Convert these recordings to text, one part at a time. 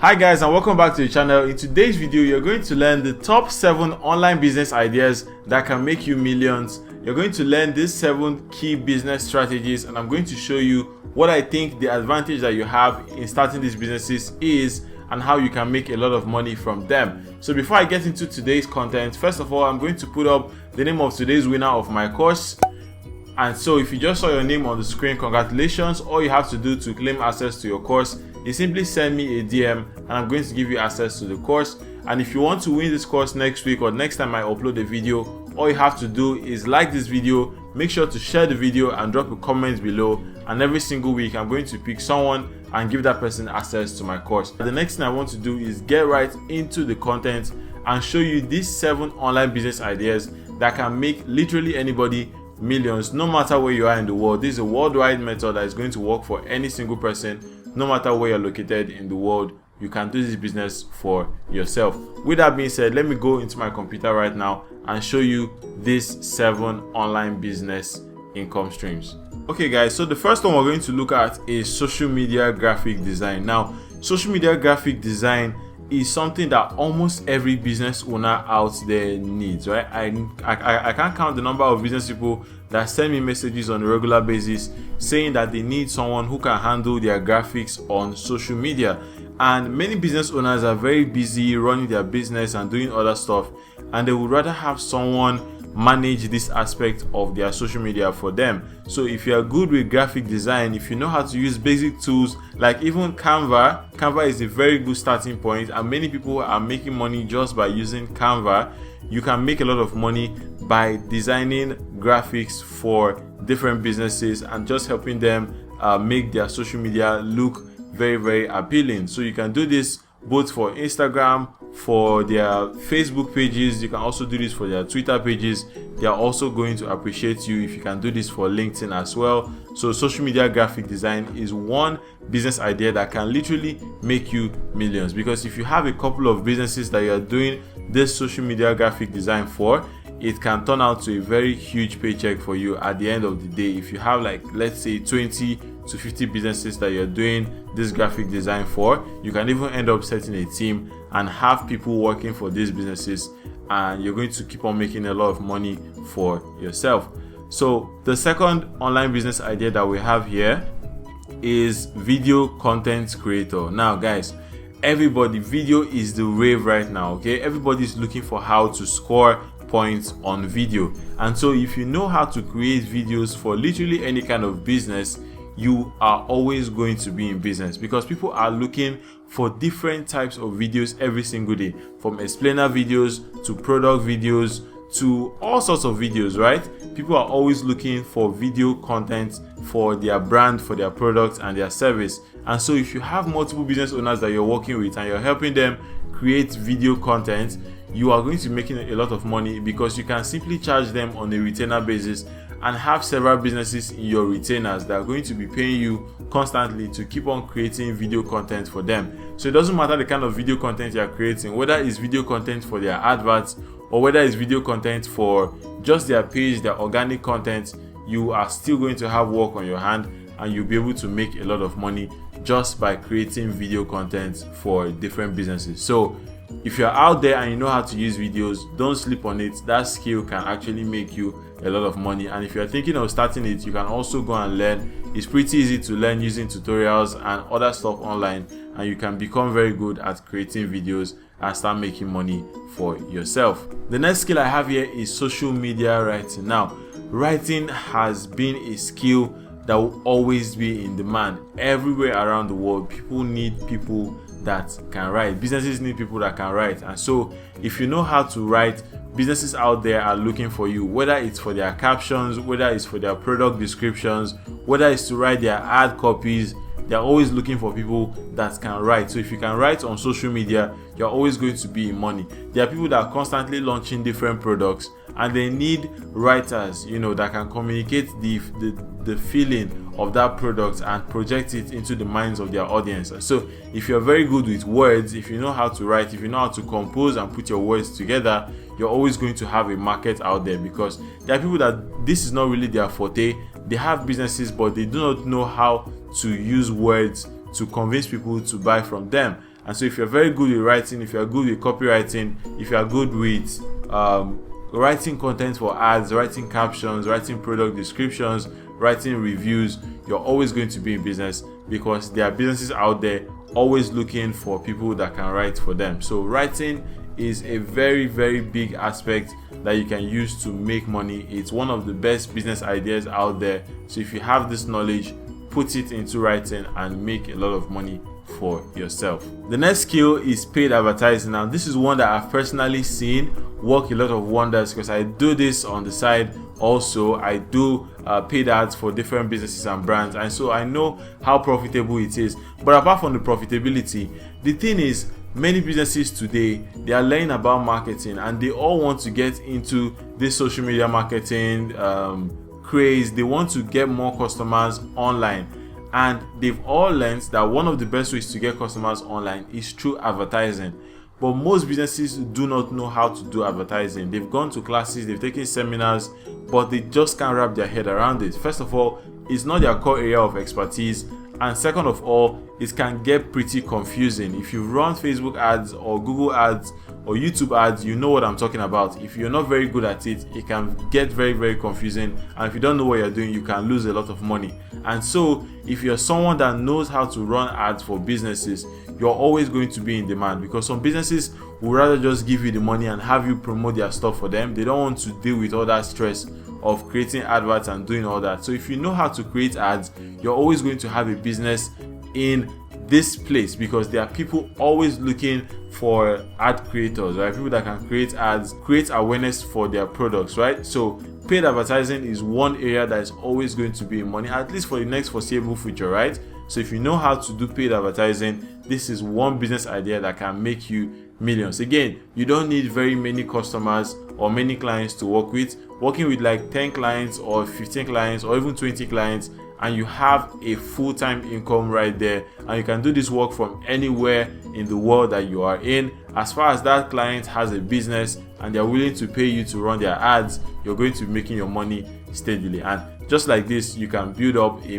Hi guys, and welcome back to the channel. In today's video, you're going to learn the top 7 online business ideas that can make you millions. You're going to learn these 7 key business strategies, and I'm going to show you what I think the advantage that you have in starting these businesses is and how you can make a lot of money from them. So before I get into today's content, first of all, I'm going to put up the name of today's winner of my course. And so if you just saw your name on the screen, congratulations. All you have to do to claim access to your course is simply send me a DM and I'm going to give you access to the course. And if you want to win this course next week or next time I upload a video, all you have to do is like this video, make sure to share the video and drop a comment below. And every single week I'm going to pick someone and give that person access to my course. The next thing I want to do is get right into the content and show you these 7 online business ideas that can make literally anybody millions, no matter where you are in the world. This is a worldwide method that is going to work for any single person, no matter where you're located in the world. You can do this business for yourself. With that being said, let me go into my computer right now and show you these 7 online business income streams. Okay guys, so the first one we're going to look at is social media graphic design. Now, social media graphic design is something that almost every business owner out there needs, right? I can't count the number of business people that send me messages on a regular basis saying that they need someone who can handle their graphics on social media. And many business owners are very busy running their business and doing other stuff, and they would rather have someone manage this aspect of their social media for them. So if you are good with graphic design, if you know how to use basic tools like even Canva is a very good starting point, and many people are making money just by using Canva. You can make a lot of money by designing graphics for different businesses and just helping them make their social media look very, very appealing. So you can do this both for Instagram, for their Facebook pages. You can also do this for their Twitter pages. They are also going to appreciate you if you can do this for LinkedIn as well. So social media graphic design is one business idea that can literally make you millions, because if you have a couple of businesses that you are doing this social media graphic design for, it can turn out to a very huge paycheck for you at the end of the day. If you have, like, let's say 20 to 50 businesses that you're doing this graphic design for, you can even end up setting a team and have people working for these businesses, and you're going to keep on making a lot of money for yourself. So the second online business idea that we have here is video content creator. Now guys, video is the rave right now, okay? Everybody's looking for how to score points on video. And so if you know how to create videos for literally any kind of business, you are always going to be in business, because people are looking for different types of videos every single day, from explainer videos to product videos to all sorts of videos, right? People are always looking for video content for their brand, for their products and their service. And so if you have multiple business owners that you're working with and you're helping them create video content, you are going to be making a lot of money, because you can simply charge them on a retainer basis and have several businesses in your retainers that are going to be paying you constantly to keep on creating video content for them. So it doesn't matter the kind of video content you're creating, whether it's video content for their adverts or whether it's video content for just their page, their organic content, you are still going to have work on your hand, and you'll be able to make a lot of money just by creating video content for different businesses. So if you're out there and you know how to use videos, don't sleep on it. That skill can actually make you a lot of money. And if you're thinking of starting it, you can also go and learn. It's pretty easy to learn using tutorials and other stuff online, and you can become very good at creating videos and start making money for yourself. The next skill I have here is social media writing. Now, writing has been a skill that will always be in demand everywhere around the world. People need people that can write. Businesses need people that can write. And so if you know how to write, businesses out there are looking for you, whether it's for their captions, whether it's for their product descriptions, whether it's to write their ad copies. They're always looking for people that can write. So if you can write on social media, you're always going to be in money. There are people that are constantly launching different products, and they need writers, that can communicate the feeling of that product and project it into the minds of their audience. And so if you're very good with words, if you know how to write, if you know how to compose and put your words together, you're always going to have a market out there, because there are people that this is not really their forte. They have businesses, but they do not know how to use words to convince people to buy from them. And so if you're very good with writing, if you're good with copywriting, if you're good with writing content for ads, writing captions, writing product descriptions, writing reviews, you're always going to be in business, because there are businesses out there always looking for people that can write for them. So writing is a very, very big aspect that you can use to make money. It's one of the best business ideas out there. So if you have this knowledge, put it into writing and make a lot of money for yourself. The next skill is paid advertising. Now this is one that I've personally seen work a lot of wonders, because I do this on the side also. I do paid ads for different businesses and brands, and so I know how profitable it is. But apart from the profitability, the thing is, many businesses today, they are learning about marketing, and they all want to get into this social media marketing craze. They want to get more customers online, and they've all learned that one of the best ways to get customers online is through advertising. But most businesses do not know how to do advertising. They've gone to classes, they've taken seminars, but they just can't wrap their head around it. First of all, it's not their core area of expertise, and second of all, it can get pretty confusing. If you run Facebook ads or Google ads or YouTube ads, you know what I'm talking about. If you're not very good at it, it can get very, very confusing, and if you don't know what you're doing, you can lose a lot of money. And so if you're someone that knows how to run ads for businesses, you're always going to be in demand, because some businesses would rather just give you the money and have you promote their stuff for them. They don't want to deal with all that stress of creating adverts and doing all that. So if you know how to create ads, you're always going to have a business in this place, because there are people always looking for ad creators, right? People that can create ads, create awareness for their products, right? So paid advertising is one area that is always going to be in money, at least for the next foreseeable future, right? So if you know how to do paid advertising, this is one business idea that can make you millions. Again, you don't need very many customers or many clients to work with. Working with like 10 clients or 15 clients or even 20 clients, and you have a full-time income right there, and you can do this work from anywhere in the world that you are in. As far as that client has a business and they're willing to pay you to run their ads, you're going to be making your money steadily. And just like this, you can build up a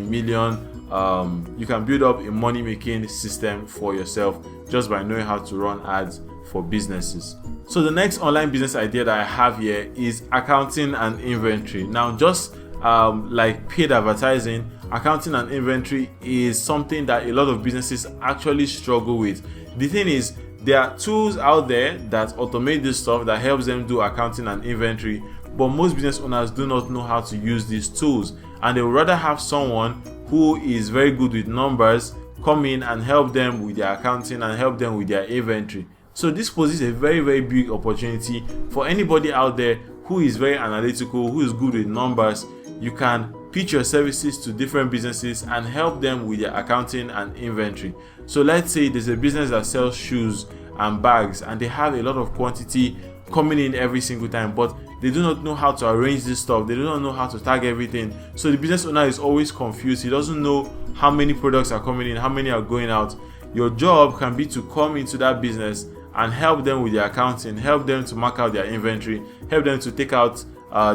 money-making system for yourself just by knowing how to run ads for businesses. So the next online business idea that I have here is accounting and inventory. Now, just like paid advertising, accounting and inventory is something that a lot of businesses actually struggle with. The thing is, there are tools out there that automate this stuff, that helps them do accounting and inventory, but most business owners do not know how to use these tools, and they would rather have someone who is very good with numbers come in and help them with their accounting and help them with their inventory. So this poses a very, very big opportunity for anybody out there who is very analytical, who is good with numbers. You can pitch your services to different businesses and help them with their accounting and inventory. So let's say there's a business that sells shoes and bags, and they have a lot of quantity coming in every single time, but they do not know how to arrange this stuff. They do not know how to tag everything. So the business owner is always confused. He doesn't know how many products are coming in, how many are going out. Your job can be to come into that business and help them with their accounting, help them to mark out their inventory, help them to take out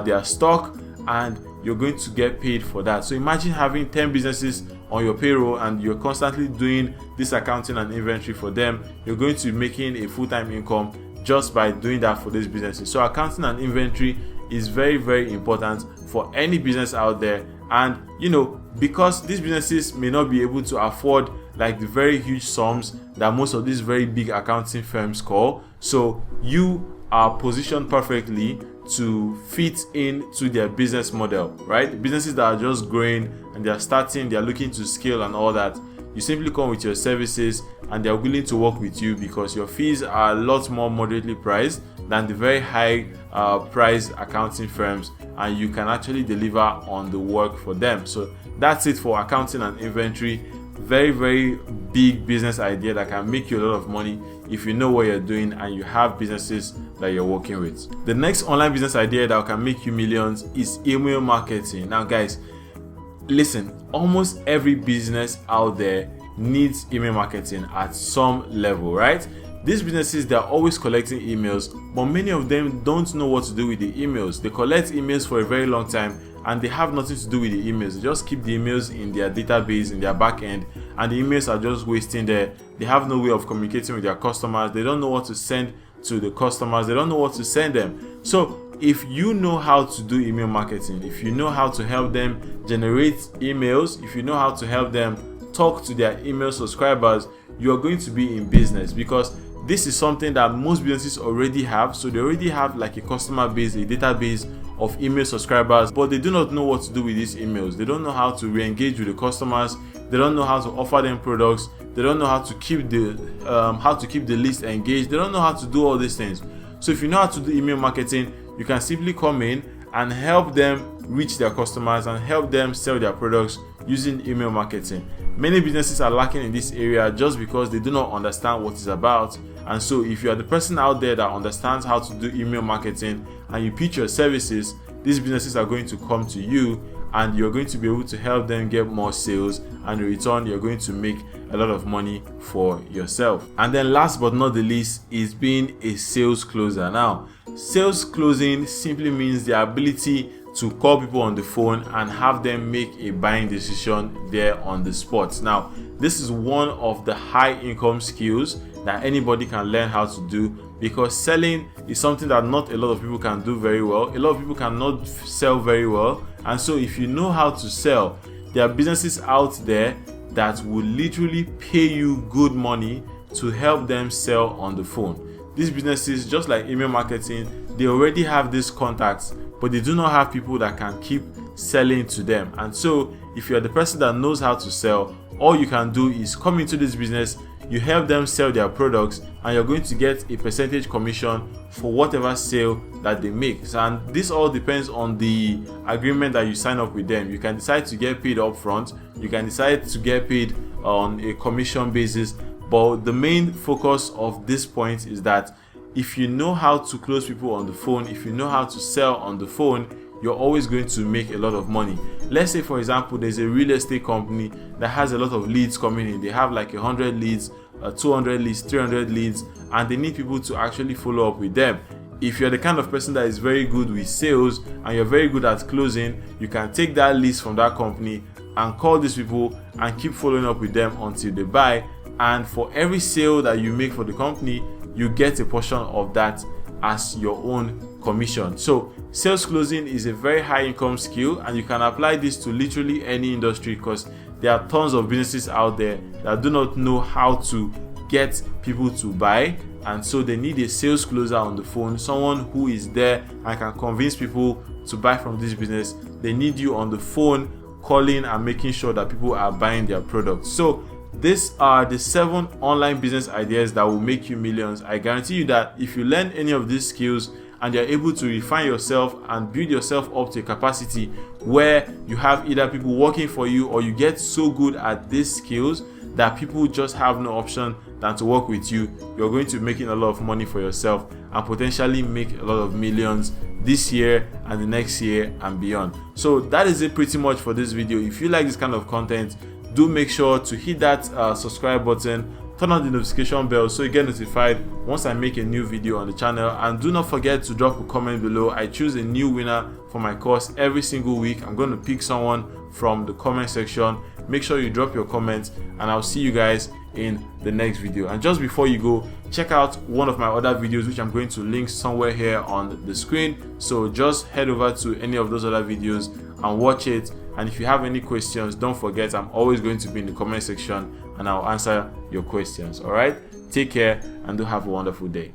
their stock, and you're going to get paid for that. So imagine having 10 businesses on your payroll and you're constantly doing this accounting and inventory for them. You're going to be making a full-time income just by doing that for these businesses. So accounting and inventory is very, very important for any business out there. And because these businesses may not be able to afford like the very huge sums that most of these very big accounting firms call, so you are positioned perfectly to fit into their business model, right? Businesses that are just growing and they're starting, they're looking to scale and all that. You simply come with your services and they're willing to work with you because your fees are a lot more moderately priced than the very high price accounting firms, and you can actually deliver on the work for them. So that's it for accounting and inventory. Very, very big business idea that can make you a lot of money if you know what you're doing and you have businesses that you're working with. The next online business idea that can make you millions is email marketing. Now guys, listen, almost every business out there needs email marketing at some level, right? these businesses, they're always collecting emails, but many of them don't know what to do with the emails. They collect emails for a very long time and they have nothing to do with the emails. They just keep the emails in their database, in their back end, and the emails are just wasting there. They have no way of communicating with their customers. They don't know what to send to the customers. They don't know what to send them. So if you know how to do email marketing, if you know how to help them generate emails, if you know how to help them talk to their email subscribers, you are going to be in business, because this is something that most businesses already have. So they already have like a customer base, a database of email subscribers, but they do not know what to do with these emails. They don't know how to re-engage with the customers. They don't know how to offer them products. They don't know how to keep the list engaged. They don't know how to do all these things. So if you know how to do email marketing, you can simply come in and help them reach their customers and help them sell their products using email marketing. Many businesses are lacking in this area just because they do not understand what it's about. And so if you are the person out there that understands how to do email marketing and you pitch your services, these businesses are going to come to you and you're going to be able to help them get more sales, and in return you're going to make a lot of money for yourself. And then last but not the least is being a sales closer. Now, sales closing simply means the ability to call people on the phone and have them make a buying decision there on the spot. Now, this is one of the high income skills that anybody can learn how to do, because selling is something that not a lot of people can do very well. A lot of people cannot sell very well. And so if you know how to sell, there are businesses out there that will literally pay you good money to help them sell on the phone. These businesses, just like email marketing, they already have these contacts, but they do not have people that can keep selling to them. And so if you're the person that knows how to sell, all you can do is come into this business, you help them sell their products, and you're going to get a percentage commission for whatever sale that they make. And this all depends on the agreement that you sign up with them. You can decide to get paid upfront, you can decide to get paid on a commission basis, but the main focus of this point is that if you know how to close people on the phone, if you know how to sell on the phone, you're always going to make a lot of money. Let's say, for example, there's a real estate company that has a lot of leads coming in. They have like 100 leads, 200 leads, 300 leads, and they need people to actually follow up with them. If you're the kind of person that is very good with sales and you're very good at closing, you can take that list from that company and call these people and keep following up with them until they buy. And for every sale that you make for the company, you get a portion of that as your own commission. So sales closing is a very high income skill, and you can apply this to literally any industry, because there are tons of businesses out there that do not know how to get people to buy, and so they need a sales closer on the phone, someone who is there and can convince people to buy from this business. They need you on the phone calling and making sure that people are buying their products. So these are the 7 online business ideas that will make you millions. I guarantee you that if you learn any of these skills and you're able to refine yourself and build yourself up to a capacity where you have either people working for you, or you get so good at these skills that people just have no option than to work with you, you're going to be making a lot of money for yourself and potentially make a lot of millions this year and the next year and beyond. So that is it pretty much for this video. If you like this kind of content, do make sure to hit that subscribe button, turn on the notification bell so you get notified once I make a new video on the channel, and do not forget to drop a comment below. I choose a new winner for my course every single week. I'm going to pick someone from the comment section. Make sure you drop your comments, and I'll see you guys in the next video. And just before you go, check out one of my other videos which I'm going to link somewhere here on the screen. So just head over to any of those other videos and watch it. And if you have any questions, don't forget, I'm always going to be in the comment section and I'll answer your questions. All right, take care and do have a wonderful day.